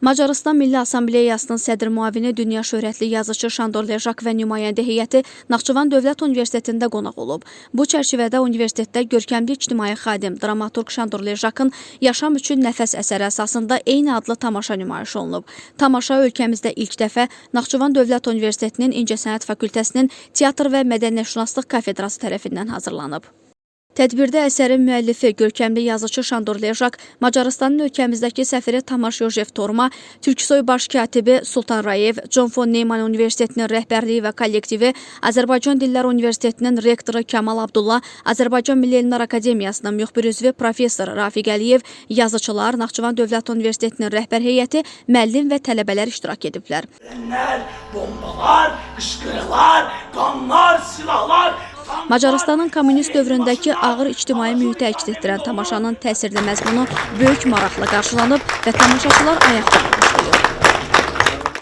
Macarıstan Milli Assambleyasının sədr müavini dünya şöhrətli yazıcı Şandor Ležak və nümayəndə heyəti Naxçıvan Dövlət Universitetində qonaq olub. Bu çərçivədə universitetdə görkəmli ictimai xadim, dramaturq Şandor Ležakın Yaşam üçün nəfəs əsəri əsasında eyni adlı tamaşa nümayiş olunub. Tamaşa ölkəmizdə ilk dəfə Naxçıvan Dövlət Universitetinin İncəsənət Fakültəsinin Teatr və Mədəniyyətşünaslıq kafedrası tərəfindən hazırlanıb. Tədbirdə əsərin müəllifi, görkəmli yazıcı Şandor Ležak, Macarıstanın ölkəmizdəki səfiri Tamaş Yojef Torma, Türksoy baş katibi Sultan Rayev, John von Neumann Universitetinin rəhbərliyi və kollektivi, Azərbaycan Dillər Universitetinin rektoru Kamal Abdullah, Azərbaycan Milli Elmlər Akademiyasının müxbir üzvü professor Rafiq Əliyev, yazıçılar, Naxçıvan Dövlət Universitetinin rəhbər heyəti, müəllim və tələbələr iştirak ediblər. Bombalar, qışqırıqlar, qanlar, silahlar. Macarıstanın kommunist dövründəki ağır ictimai mühiti əks etdirən tamaşanın təsirli məzmunu böyük maraqla qarşılanıb və tamaşaçılar ayaqda almışdır.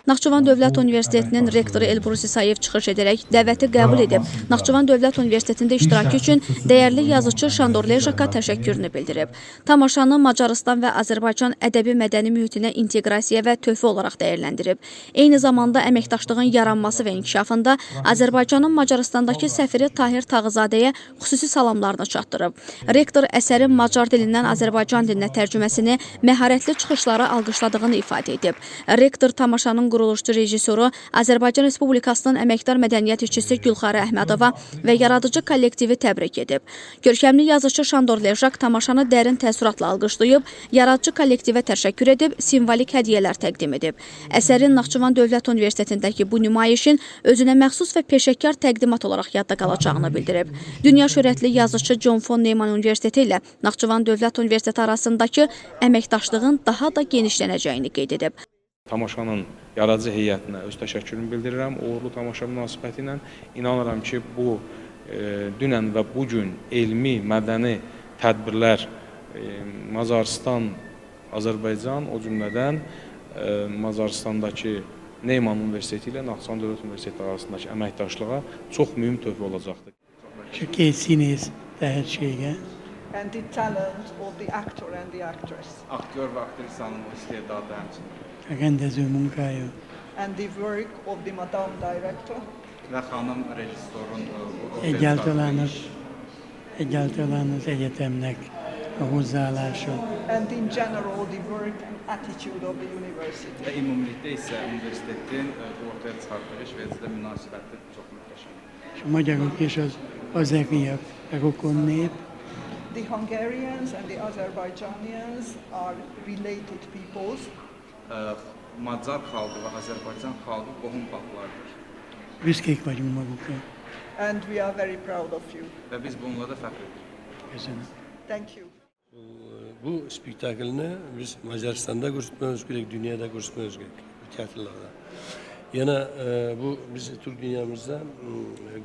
Naxçıvan Dövlət Universitetinin rektoru Elbrus İsayev çıxış edərək dəvəti qəbul edib. Naxçıvan Dövlət Universitetində iştirakı üçün dəyərli yazıcı Şandor Ležaka təşəkkürünü bildirib. Tamaşanı Macarıstan və Azərbaycan ədəbi-mədəni mühitinə inteqrasiya və töhfə olaraq dəyərləndirib. Eyni zamanda əməkdaşlığın yaranması və inkişafında Azərbaycanın Macarıstandakı səfiri Tahir Tağızadəyə xüsusi salamlarını çatdırıb. Rektor əsərin macar dilindən Azərbaycan dilinə tərcüməsini, məharətli çıxışları alqışladığını ifadə edib. Rektor tamaşanın quruluşçu rejissoru, Azərbaycan Respublikasının əməkdar mədəniyyət işçisi Gülxarə Əhmədova və yaradıcı kollektivi təbrik edib. Görkəmli yazıcı Şandor Ležak tamaşanı dərin təəssüratla alqışlayıb, yaradıcı kollektivə təşəkkür edib, simvolik hədiyyələr təqdim edib. Əsərin Naxçıvan Dövlət Universitetindəki bu nümayişin özünə məxsus və peşəkar təqdimat olaraq yadda qalacağını bildirib. Dünya şöhrətli yazıcı John von Neumann Universiteti ilə Naxçıvan Dövlət Universiteti arasındakı əməkdaşlığın daha da genişlənəcəyini qeyd edib. Tamaşanın yaradıcı heyətinə öz təşəkkürümü bildirirəm. Uğurlu tamaşa münasibəti ilə inanıram ki, bu dünən və bugün elmi, mədəni tədbirlər Macarıstan, Azərbaycan, o cümlədən Macarıstandakı Neumann Universiteti ilə Naxçıvan Dövlət Universiteti arasındakı əməkdaşlığa çox mühüm töhfə olacaqdır. Çok iyisiniz her şeye. And the talent of the actor and the actress. Aktör və aktrisanın istedadlı həmçinin. Rendezvumum kayo. And the work of the Madame Director. Və xanım rejissorun Egyáltalános egyetemnek a hozzáállása. And in general the work and attitude of the university. Və ümumilikdə isə universitetin ortaya çıxardığı Şveçdə münasibətdə çox möhtəşəm. És a magyarok és az azeriak, a rokon nép. The Hungarians and the Azerbaijanians are related peoples. Macar xalqı və Azərbaycan xalqı qohum xalqlardır. Büszkék vagyunk magukra. And we are very proud of you. Və biz bununla da fəxr edirik. Köszönöm. Thank you. Bu spektaklini biz Macaristanda ko'rsatmamiz kerak, dunyoda ko'rsatmamiz kerak bu teatrlarda. Yana bu biz Türk dünyamızda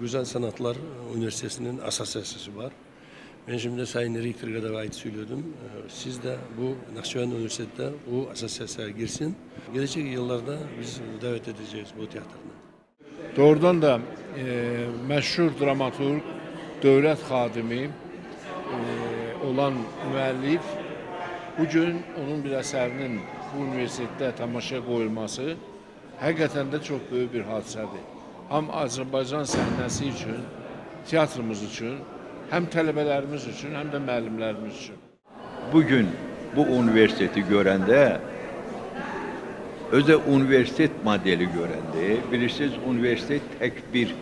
Güzel Sanatlar Üniversitesi'nin asosiyasiyasi var. Ben şimdi Sayın Rektor'a da ait söylüyordum. Siz de bu Naxçıvan Üniversitesi'de bu asosiyasiyaya girsin. Gelecek yıllarda biz davet edeceğiz bu tiyatrını. Doğrudan da məşhur dramaturq, dövlət xadimi olan müəllif bugün onun bir əsərinin bu universitetdə tamaşaya qoyulması həqiqətən də çox böyük bir hadisədir. Həm Azərbaycan səhnəsi üçün, teatrımız üçün, hem tələbələrimiz üçün, hem de müəllimlərimiz üçün. Bugün bu üniversiteti görəndə, özü universitet modeli görəndə, bilirsiniz, universitet tək bir,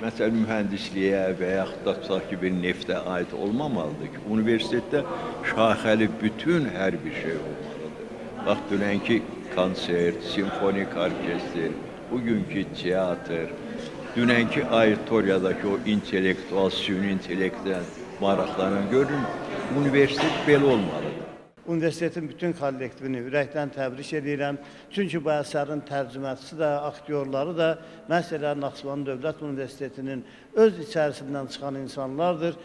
məsələn, mühəndisliyə və yaxud da tutaq ki, bir neftə aid olmamalıdır ki, universitetdə şaxəli bütün hər bir şey olmalıdır. Bax, dünənki konsert, simfonik orkestr, bugünkü teatr, dünənki auditoriyadakı o intellektual, süni intellektual maraqlanan görün, universitet belə olmalıdır. Universitetin bütün kollektivini ürəkdən təbrik edirəm. Çünki bu əsərin tərcüməçisi də, aktyorları da məsələn Naxçıvan Dövlət Universitetinin öz içərisindən çıxan insanlardır.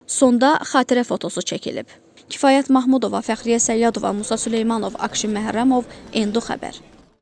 Sonda xatirə fotosu çəkilib. Kifayət Mahmudova, Fəxriyə Səyyadova, Musa Süleymanov, Akşin Məhərrəmov, Endu xəbər.